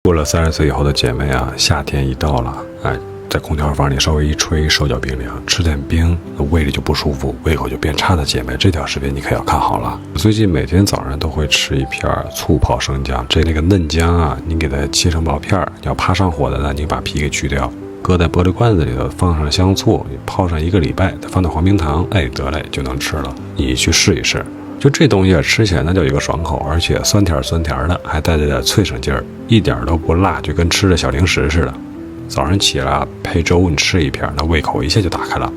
过了30岁以后的姐妹啊，夏天一到了，在空调房里稍微一吹，手脚冰凉，吃点冰，胃里就不舒服，胃口就变差的姐妹，这条视频你可要看好了。最近每天早上都会吃一片醋泡生姜，那个嫩姜啊，你给它切成薄片，要怕上火的呢，你把皮给去掉，搁在玻璃罐子里头，放上香醋，泡上1个礼拜，再放点黄冰糖，得嘞就能吃了。你去试一试。就这东西吃起来那叫一个爽口，而且酸甜的，还带着点脆生劲儿，一点都不辣，就跟吃的小零食似的。早上起来配粥，你吃一片，那胃口一下就打开了，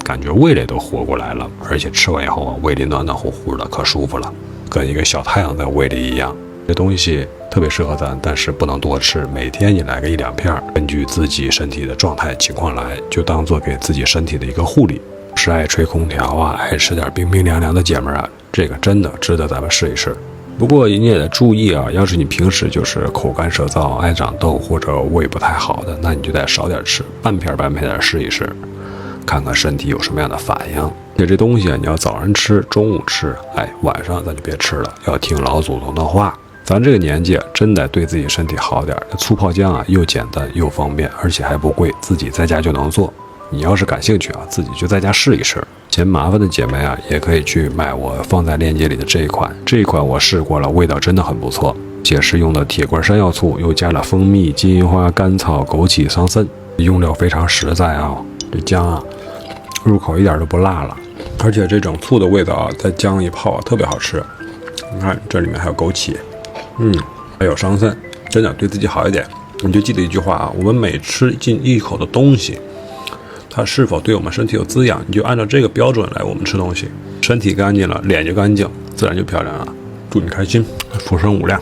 感觉味蕾都活过来了，而且吃完以后胃里暖暖乎乎的，可舒服了，跟一个小太阳在胃里一样。这东西特别适合咱，但是不能多吃，每天你来个1-2片，根据自己身体的状态情况来，就当做给自己身体的一个护理。是爱吹空调爱吃点冰冰凉凉的姐妹这个真的值得咱们试一试。不过你也得注意要是你平时就是口干舌燥、爱长痘或者胃不太好的，那你就得少点吃，半片试一试，看看身体有什么样的反应。这东西你要早上吃，中午吃，晚上咱就别吃了，要听老祖宗的话。咱这个年纪真得对自己身体好点。醋泡姜又简单又方便，而且还不贵，自己在家就能做。你要是感兴趣自己就在家试一试。嫌麻烦的姐妹也可以去买我放在链接里的这一款我试过了，味道真的很不错。且是用的铁罐山药醋，又加了蜂蜜、金银花、甘草、枸杞、桑葚，用料非常实在这姜入口一点都不辣了，而且这种醋的味道在姜一泡特别好吃。你看这里面还有枸杞，还有桑葚，真的对自己好一点。你就记得一句话我们每吃进一口的东西，它是否对我们身体有滋养，你就按照这个标准来我们吃东西。身体干净了，脸就干净，自然就漂亮了。祝你开心，福生无量。